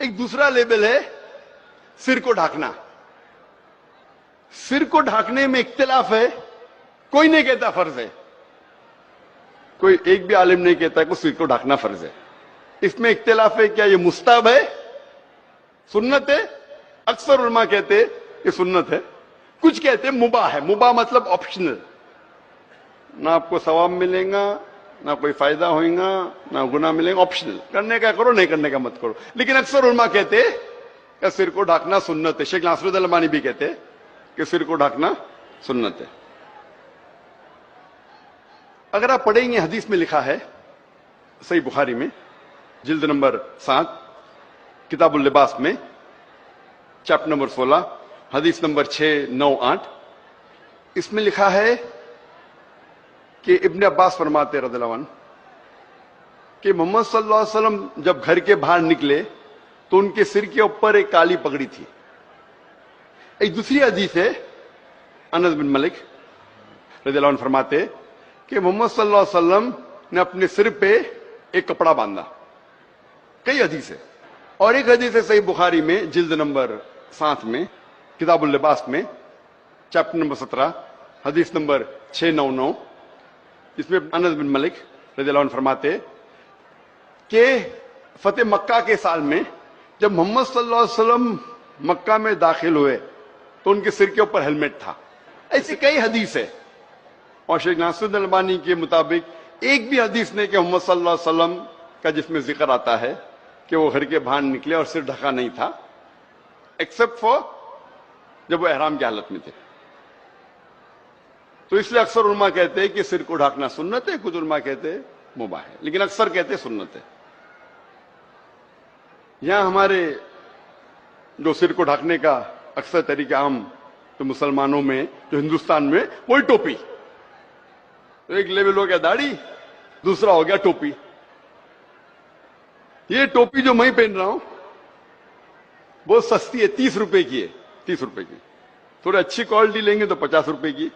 ایک دوسرا لیبل ہے سر کو ڈھانکنا. سر کو ڈھانکنے میں اختلاف ہے. کوئی نہیں کہتا فرض ہے, کوئی ایک بھی عالم نہیں کہتا کہ سر کو ڈھانکنا فرض ہے. اس میں اختلاف ہے, کیا یہ مستحب ہے, سنت ہے. اکثر علماء کہتے یہ سنت ہے, کچھ کہتے مباح ہے. مباح مطلب آپشنل, نہ آپ کو ثواب ملے گا, نہ کوئی فائدہ ہوئے گا, نہ گناہ ملے گا. آپشنل, کرنے کا کرو, نہیں کرنے کا مت کرو. لیکن اکثر علماء کہتے کہ سر کو ڈھانکنا سنت ہے. شیخ ناصرالدین البانی بھی کہتے کہ سر کو ڈھانکنا سنت ہے. اگر آپ پڑھیں گے حدیث میں لکھا ہے صحیح بخاری میں جلد نمبر 7 کتاب اللباس میں چیپٹر نمبر 16 حدیث نمبر 6, 9, 8, اس میں لکھا ہے کہ ابن عباس فرماتے رضی اللہ عنہ کہ محمد صلی اللہ علیہ وسلم جب گھر کے باہر نکلے تو ان کے سر کے اوپر ایک کالی پگڑی تھی. ایک دوسری حدیث ہے انس بن مالک رضی اللہ عنہ فرماتے کہ محمد صلی اللہ علیہ وسلم نے اپنے سر پہ ایک کپڑا باندھا. کئی حدیث ہے. اور ایک حدیث ہے صحیح بخاری میں جلد نمبر 7 میں کتاب اللباس میں چیپٹر نمبر 17 حدیث نمبر 699, اس میں انس بن مالک رضی اللہ عنہ فرماتے کہ فتح مکہ کے سال میں جب محمد صلی اللہ علیہ وسلم مکہ میں داخل ہوئے تو ان کے سر کے اوپر ہیلمٹ تھا. ایسی کئی حدیث ہے. اور شیخ ناصرالدین البانی کے مطابق ایک بھی حدیث نہیں کہ محمد صلی اللہ علیہ وسلم کا جس میں ذکر آتا ہے کہ وہ گھر کے باہر نکلے اور سر ڈھکا نہیں تھا, ایکسپٹ فار جب وہ احرام کی حالت میں تھے. تو اس لیے اکثر علماء کہتے ہیں کہ سر کو ڈھانکنا سنت ہے, کچھ علماء کہتے ہیں مباح ہے, لیکن اکثر کہتے ہیں سنت ہے. یہاں ہمارے جو سر کو ڈھانکنے کا اکثر طریقہ عام تو مسلمانوں میں جو ہندوستان میں وہی ٹوپی. ایک لیول ہو گیا داڑھی, دوسرا ہو گیا ٹوپی. یہ ٹوپی جو میں پہن رہا ہوں بہت سستی ہے, 30 روپے کی ہے. 30 روپے کی. تھوڑی اچھی کوالٹی لیں گے تو 50 روپے کی,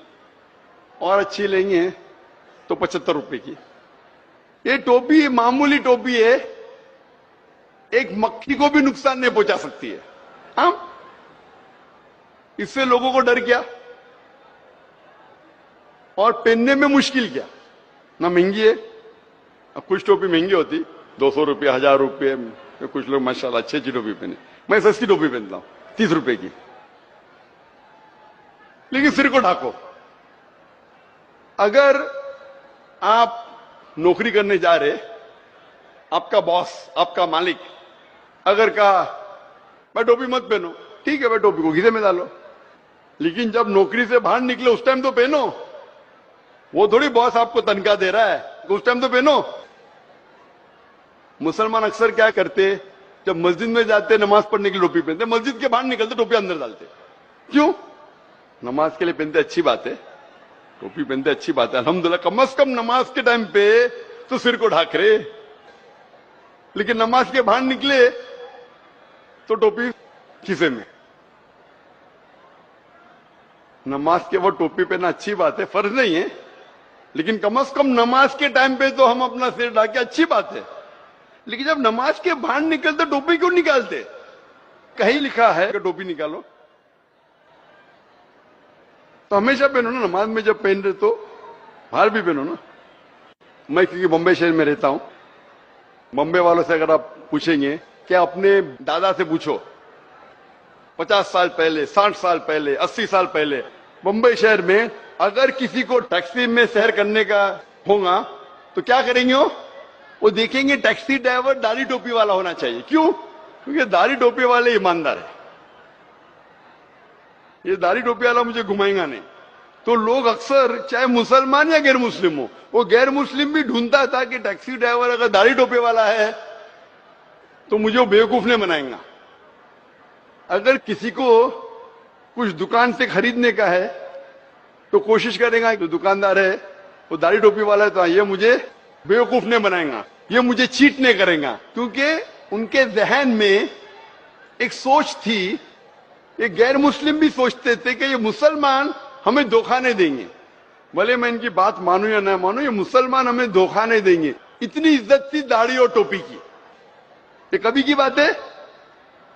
اور اچھی لیں گے تو 75 روپے کی. یہ ٹوپی معمولی ٹوپی ہے, ایک مکھی کو بھی نقصان نہیں پہنچا سکتی ہے. ہاں, اس سے لوگوں کو ڈر کیا, اور پہننے میں مشکل کیا. نہ مہنگی ہے, اب کچھ ٹوپی مہنگی ہوتی 200 روپے 1000 روپے, کچھ لوگ ماشاءاللہ اچھی ٹوپی پہنے. میں سستی ٹوپی پہنتا ہوں 30 روپے کی. لیکن سر کو ڈھانکو. اگر آپ نوکری کرنے جا رہے, آپ کا باس, آپ کا مالک اگر کہا میں ٹوپی مت پہنو, ٹھیک ہے بھائی ٹوپی کو گھیرے میں ڈالو, لیکن جب نوکری سے باہر نکلے اس ٹائم تو پہنو. وہ تھوڑی باس آپ کو تنخواہ دے رہا ہے, اس ٹائم تو پہنو. مسلمان اکثر کیا کرتے, جب مسجد میں جاتے نماز پڑھنے کی ٹوپی پہنتے, مسجد کے باہر نکلتے ٹوپی اندر ڈالتے. کیوں؟ نماز کے لیے پہنتے اچھی بات ہے, ٹوپی پہنتے اچھی بات ہے الحمدللہ, کم از کم نماز کے ٹائم پہ تو سر کو ڈھانک رہے. لیکن نماز کے باہر نکلے تو ٹوپی کھیسے میں. نماز کے وہ ٹوپی پہننا اچھی بات ہے, فرض نہیں ہے, لیکن کم از کم نماز کے ٹائم پہ تو ہم اپنا سر ڈھانکے, اچھی بات ہے. لیکن جب نماز کے باہر نکلتے ٹوپی کیوں نکالتے؟ کہیں لکھا ہے کہ ٹوپی نکالو تو ہمیشہ پہنو نا. نماز میں جب پہن رہے تو باہر بھی پہنو نا. میں کیونکہ بمبئی شہر میں رہتا ہوں, بمبئی والوں سے اگر آپ پوچھیں گے کہ اپنے دادا سے پوچھو 50 سال پہلے, 60 سال پہلے, 80 سال پہلے بمبئی شہر میں اگر کسی کو ٹیکسی میں سیر کرنے کا ہوگا تو کیا کریں گے؟ وہ دیکھیں گے ٹیکسی ڈرائیور داڑھی ٹوپی والا ہونا چاہیے. کیوں؟ کیونکہ داڑھی ٹوپی والے ایماندار ہے. یہ داڑھی ٹوپی والا مجھے گھمائیں گا نہیں. تو لوگ اکثر چاہے مسلمان یا غیر مسلم ہو, وہ غیر مسلم بھی ڈھونڈتا تھا کہ ٹیکسی ڈرائیور اگر داڑھی ٹوپی والا ہے تو مجھے وہ بیوقوف نہیں بنائیں گا. اگر کسی کو کچھ دکان سے خریدنے کا ہے تو کوشش کرے گا کہ دکاندار ہے وہ داڑھی ٹوپی والا ہے تو یہ مجھے بیوقوف نہیں بنائے گا, یہ مجھے چیٹ نہیں کرے گا. کیونکہ ان کے ذہن میں ایک سوچ تھی, یہ غیر مسلم بھی سوچتے تھے کہ یہ مسلمان ہمیں دھوکہ نہیں دیں گے, بھلے میں ان کی بات مانوں یا نہ مانوں, یہ مسلمان ہمیں دھوکہ نہیں دیں گے. اتنی عزت تھی داڑھی اور ٹوپی کی. یہ کبھی کی بات ہے,